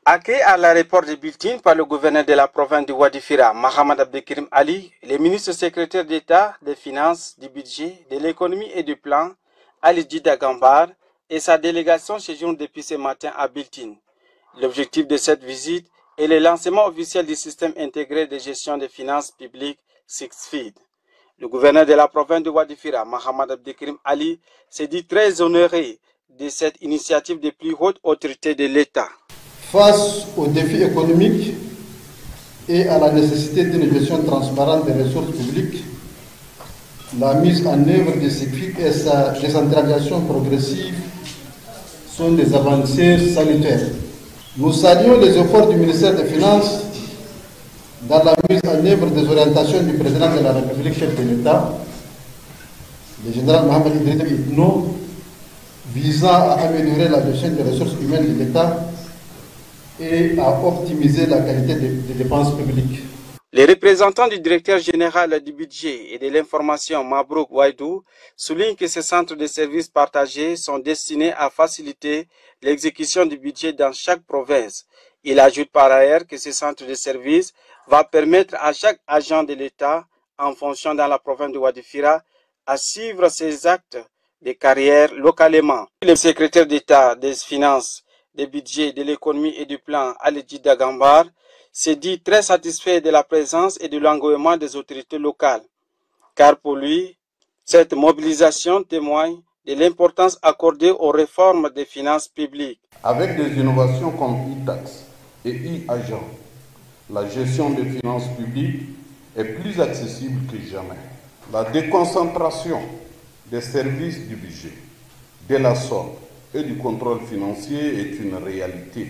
Accueilli à l'aéroport de Biltine par le gouverneur de la province de Wadifira, Mohamed Abdelkrim Ali, le ministre secrétaire d'État des Finances, du Budget, de l'Économie et du Plan, Ali Djida Gambar, et sa délégation séjournent depuis ce matin à Biltine. L'objectif de cette visite est le lancement officiel du système intégré de gestion des finances publiques SIXFID. Le gouverneur de la province de Wadifira, Mohamed Abdelkrim Ali, se dit très honoré de cette initiative des plus hautes autorités de l'État. Face aux défis économiques et à la nécessité d'une gestion transparente des ressources publiques, la mise en œuvre de SIXFID et sa décentralisation progressive sont des avancées salutaires. Nous saluons les efforts du ministère des Finances dans la mise en œuvre des orientations du président de la République, chef de l'État, le général Mohamed Idriss Itno, visant à améliorer la gestion des ressources humaines de l'État et à optimiser la qualité des dépenses publiques. Les représentants du directeur général du budget et de l'information, Mabrouk Waidou, soulignent que ces centres de services partagés sont destinés à faciliter l'exécution du budget dans chaque province. Il ajoute par ailleurs que ces centres de services vont permettre à chaque agent de l'État, en fonction dans la province de Wadifira, à suivre ses actes de carrière localement. Le secrétaire d'État des Finances, des Budgets, de l'Économie et du Plan, Ali Djida Gambar, se dit très satisfait de la présence et de l'engouement des autorités locales, car pour lui, cette mobilisation témoigne de l'importance accordée aux réformes des finances publiques. Avec des innovations comme e-tax et e-agent, la gestion des finances publiques est plus accessible que jamais. La déconcentration des services du budget, de la somme et du contrôle financier est une réalité.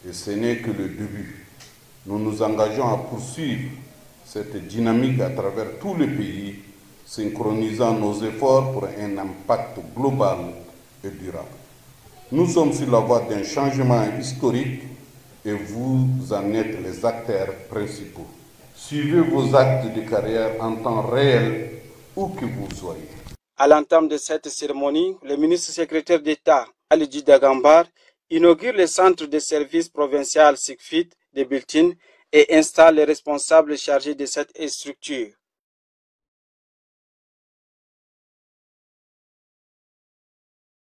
Et ce n'est que le début. Nous nous engageons à poursuivre cette dynamique à travers tout le pays, synchronisant nos efforts pour un impact global et durable. Nous sommes sur la voie d'un changement historique et vous en êtes les acteurs principaux. Suivez vos actes de carrière en temps réel, où que vous soyez. À l'entame de cette cérémonie, le ministre secrétaire d'État, Ali Djida Gambar, inaugure le centre de services provincial SIXFID de Biltine et installe les responsables chargés de cette structure.